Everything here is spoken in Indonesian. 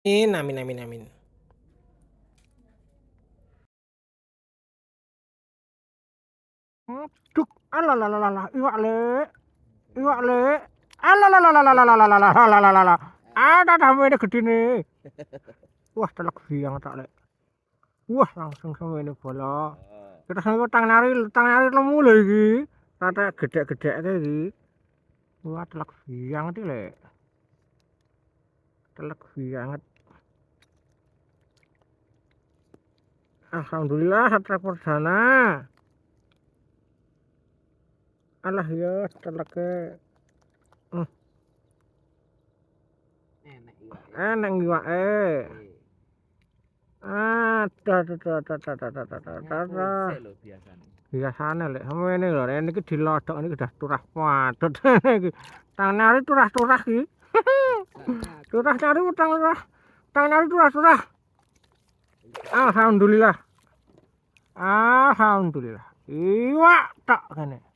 Amin, amin, amin. Cuk, alalalalala, iwak le, iwak le, alalalalalalalalalalalalalala. Ada ini gede nih. Wah, telak biang tak le. Wah, langsung sama ini bola. Kita sama tang nari lemu lagi. Rata gede-gede lagi. Wah, telak biang itu le. Telak banget. Alhamdulillah, satu perdana. Alah ya, telaknya. Enak iwak biasane lek semene lho rene iki dilodok niki udah turah padhet iki. Tang nari turah-turah iki. Turah nari utang turah. Tang nari turah-turah. Alhamdulillah. Alhamdulillah. Iwak tak kene.